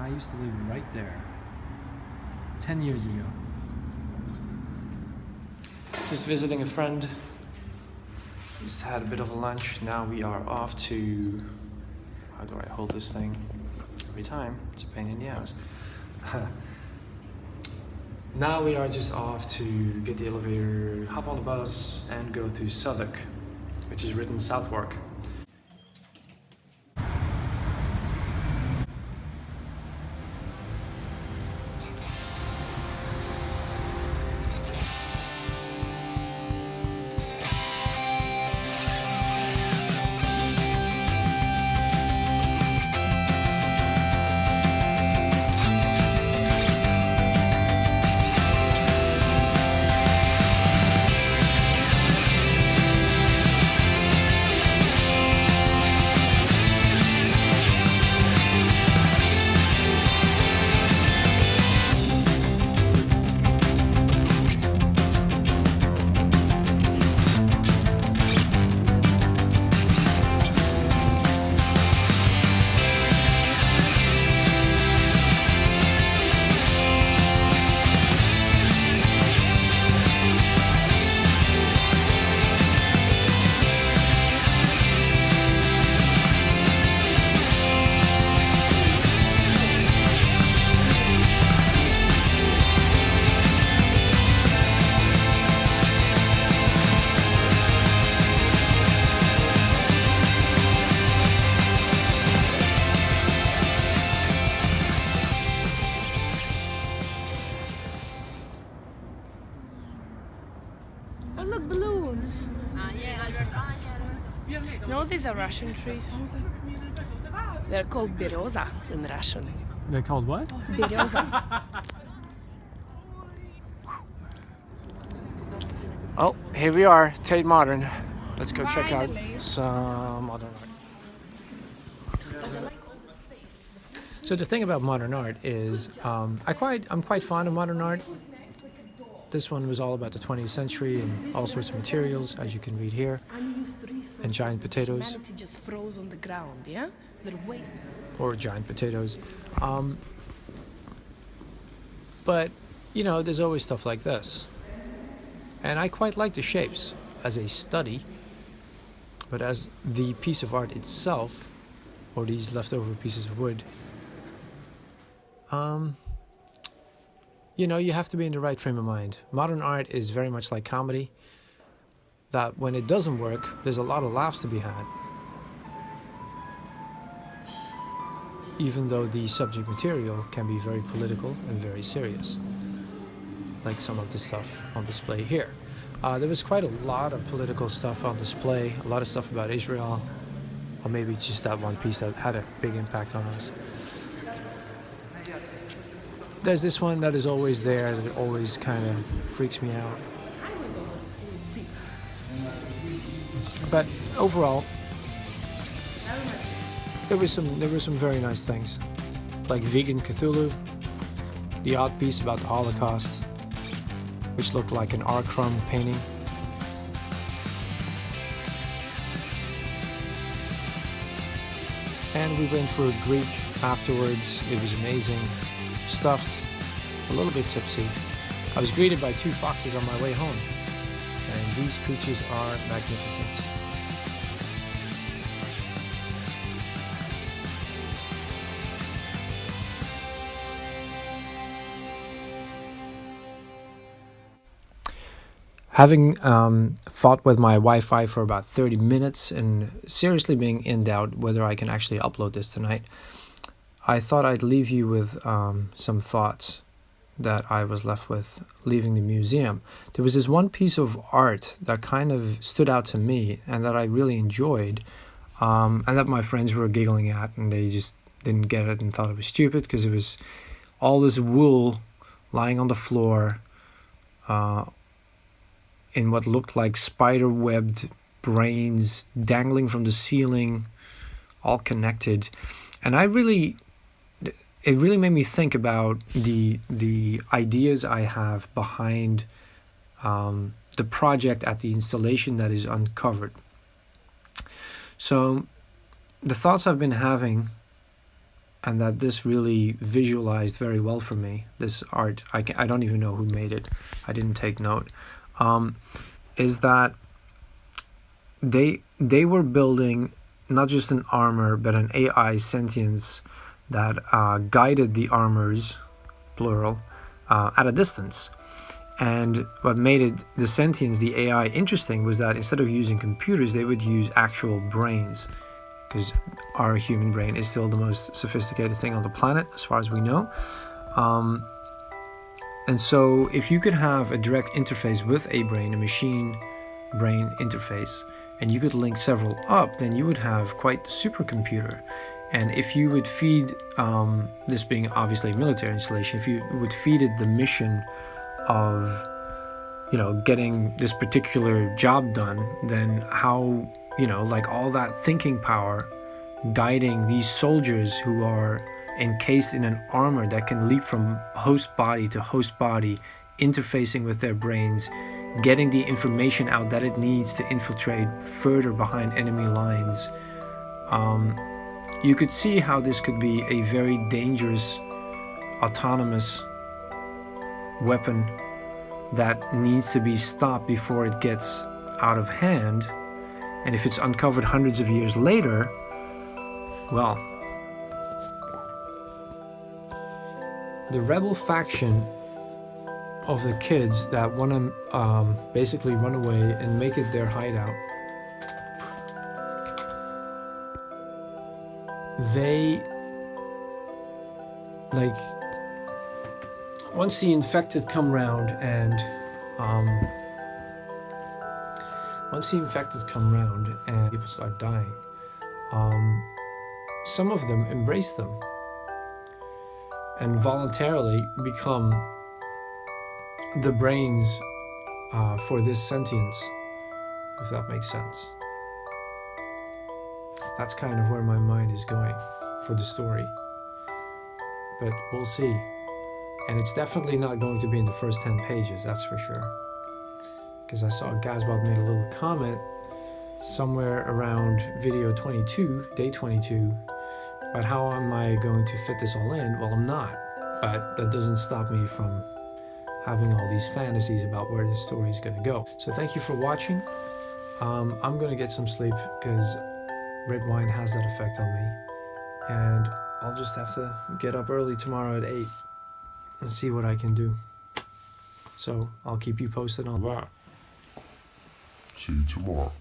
I used to live right there 10 years ago. Just visiting a friend. Just had a bit of a lunch. Now we are off to... How do I hold this thing? Every time, it's a pain in the ass. Now we are just off to get the elevator, hop on the bus, and go to Southwark, which is written Southwark. Oh, look, balloons. No, these are Russian trees. They're called bereza in Russian. They're called what? Bereza. Oh, here we are, Tate Modern. Let's go check out some modern art. So the thing about modern art is, I'm quite fond of modern art. This one was all about the 20th century and all sorts of materials, as you can read here, and giant potatoes. Humanity just froze on the ground, yeah? They're wasted. Or giant potatoes. But, you know, there's always stuff like this. And I quite like the shapes as a study, but as the piece of art itself, or these leftover pieces of wood, you know, you have to be in the right frame of mind. Modern art is very much like comedy, that when it doesn't work, there's a lot of laughs to be had. Even though the subject material can be very political and very serious, like some of the stuff on display here. There was quite a lot of political stuff on display, a lot of stuff about Israel, or maybe just that one piece that had a big impact on us. There's this one that is always there, that always kind of freaks me out. But overall, there were some very nice things, like vegan Cthulhu, the odd piece about the Holocaust, which looked like an R. Crumb painting. And we went for a Greek afterwards. It was amazing. Stuffed, a little bit tipsy. I was greeted by 2 foxes on my way home, and these creatures are magnificent. Having fought with my Wi-Fi for about 30 minutes and seriously being in doubt whether I can actually upload this tonight, I thought I'd leave you with some thoughts that I was left with leaving the museum. There was this one piece of art that kind of stood out to me and that I really enjoyed, and that my friends were giggling at, and they just didn't get it and thought it was stupid because it was all this wool lying on the floor in what looked like spider-webbed brains dangling from the ceiling, all connected. And it really made me think about the ideas I have behind the project at the installation that is uncovered. So the thoughts I've been having and that this really visualized very well for me. This art, I don't even know who made it. I didn't take note. Is that they were building not just an armor, but an AI sentience that guided the armors, plural, at a distance. And what made it, the sentience, the AI, interesting was that instead of using computers, they would use actual brains, because our human brain is still the most sophisticated thing on the planet, as far as we know. And so if you could have a direct interface with a brain, a machine brain interface, and you could link several up, then you would have quite the supercomputer. And if you would feed, this being obviously a military installation, if you would feed it the mission of, getting this particular job done, then how, like all that thinking power guiding these soldiers who are encased in an armor that can leap from host body to host body, interfacing with their brains, getting the information out that it needs to infiltrate further behind enemy lines. You could see how this could be a very dangerous, autonomous weapon that needs to be stopped before it gets out of hand. And if it's uncovered hundreds of years later, well, the rebel faction of the kids that want to basically run away and make it their hideout, they, like, once the infected come round and people start dying, some of them embrace them and voluntarily become the brains for this sentience, if that makes sense. That's kind of where my mind is going for the story, but we'll see. And it's definitely not going to be in the first 10 pages, that's for sure. Because I saw Gazbot made a little comment somewhere around video 22, day 22, about how am I going to fit this all in? Well, I'm not, but that doesn't stop me from having all these fantasies about where this story is going to go. So thank you for watching. I'm going to get some sleep because red wine has that effect on me. And I'll just have to get up early tomorrow at 8 and see what I can do. So I'll keep you posted on that. See you tomorrow.